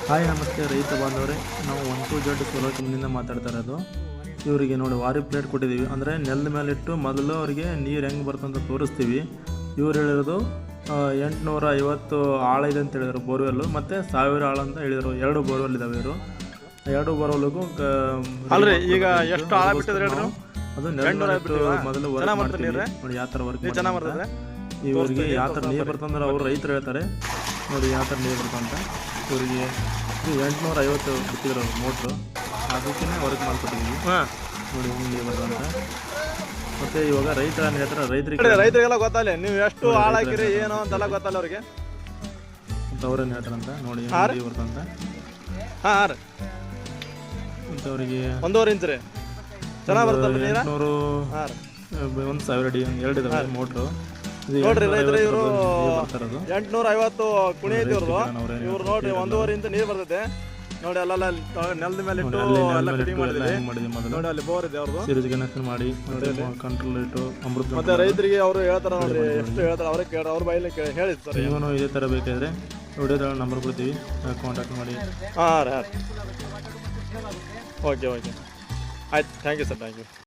Hi ನಮಸ್ತೆ ರೈತ ಬಾಂಧವರೇ, ನಾವು 1 to Z ಸೋಲಾರ್ ಕಂಪ್ನಿಯಿಂದ ಮಾತಾಡ್ತಾ ಇರೋದು. ಇವರಿಗೆ ನೋಡಿ ವಾರಿ ಪ್ಲೇಟ್ ಕೊಟ್ಟಿದ್ದೀವಿ, ಅಂದರೆ ನೆಲದ ಮೇಲೆ ಇಟ್ಟು ಮೊದಲು ಅವರಿಗೆ ನೀರು ಹೆಂಗೆ ಬರ್ತಂತ ತೋರಿಸ್ತೀವಿ. ಇವ್ರು ಹೇಳಿರೋದು 850 ಆಳ ಇದೆ ಅಂತ ಹೇಳಿದರು ಬೋರ್ವೆಲ್ಲು, ಮತ್ತು 1000 ಆಳ ಅಂತ ಹೇಳಿದರು. 2 ಬೋರ್ವೆಲ್ ಇದ್ದಾವೆ. ಇವರು 2 ಬೋರ್ವೆಲ್ಗೂ ಈಗ ಎಷ್ಟು ಆಳ ಬಿಟ್ಟಿದ್ರೆ ಅದು ಮೊದಲು ವರ್ಕ್ ಮಾಡ್ತೀವಿ ನೋಡಿ ಯಾವ ಥರ ವರ್ಕ್ ಮಾಡ್ತಾರೆ. ಇವರಿಗೆ ಯಾವ ಥರ ನೀರು ಬರ್ತಂದ್ರೆ ಅವ್ರು ರೈತರು ಹೇಳ್ತಾರೆ ನೋಡಿ ಯಾವ ಥರ ನೀರು ಬರ್ತಂತ. ಇವರಿಗೆ 850 ಬಿಟ್ಟಿದ್ರು ಮೋಟ್ರು, ಅದಕ್ಕೆ ವರ್ಕ್ ಮಾಡ್ಕೊಟ್ಟಿದ್ದೀವಿ ನೋಡಿ ಹೆಂಗೆ ನೀರು ಬರ್ತಂತ. ಮತ್ತು ಇವಾಗ ರೈತರ ಹೇಳ್ತಾರೆ, ರೈತರಿಗೆಲ್ಲ ಗೊತ್ತಲ್ಲ ನೀವು ಎಷ್ಟು ಹಾಳಾಕಿರಿ ಏನು ಅಂತೆಲ್ಲ ಗೊತ್ತಲ್ಲ ಅವ್ರಿಗೆ ಅಂತ ಅವ್ರೇನು ಹೇಳ್ತಾರಂತ ನೋಡಿ ನೀರು ಬರ್ತಂತ. ಹಾಂ ರೀ ಮತ್ತು ಅವರಿಗೆ 1.5 ಇಂಚ್ ರೀ ಚೆನ್ನಾಗಿ ಬರ್ತಲ್ಲ ನೀರು. 800 1000 ಅಡಿ 2 ಇದಾವೆ ಮೋಟ್ರು. ನೋಡ್ರಿ ರೈತರು ಇವರು 850 ಕುಣಿ ಐತಿ ಇವ್ರದ್ದು. ಇವ್ರು ನೋಡ್ರಿ 1.5 ಇಂಚ್ ನೀರು ಬರ್ತೈತೆ ನೋಡಿ. ಅಲ್ಲೆಲ್ಲ ನೆಲದ ಮೇಲೆ ಇಟ್ಟು ಎಲ್ಲ ಫಿಟ್ಟಿಂಗ್ ಮಾಡಿದ್ವಿ. ನೋಡಿ ಅಲ್ಲಿ ಬೋರ್ ಇದೆ ಅವ್ರದ್ದು, ಸೀರೀಸ್ ಕನೆಕ್ಷನ್ ಮಾಡಿ ಕಂಟ್ರೋಲ್ ಇಟ್ಟು ಅಮೃತ. ಮತ್ತೆ ರೈತರಿಗೆ ಅವರು ಹೇಳ್ತಾರೆ ನೋಡ್ರಿ ಎಷ್ಟು ಹೇಳ್ತಾರೆ ಅವ್ರಿಗೆ ಕೇಳಿ, ಅವ್ರ ಬಾಯಲ್ಲಿ ಹೇಳಿ ಸರ್. ನೀವೂ ಇದೇ ಥರ ಬೇಕಾದ್ರೆ ವಿಡಿಯೋದ ನಂಬರ್ ಕೊಡ್ತೀವಿ, ಕಾಂಟ್ಯಾಕ್ಟ್ ಮಾಡಿ. ಹಾಂ ರೀ ಓಕೆ ಆಯ್ತು, thank you sir, thank you.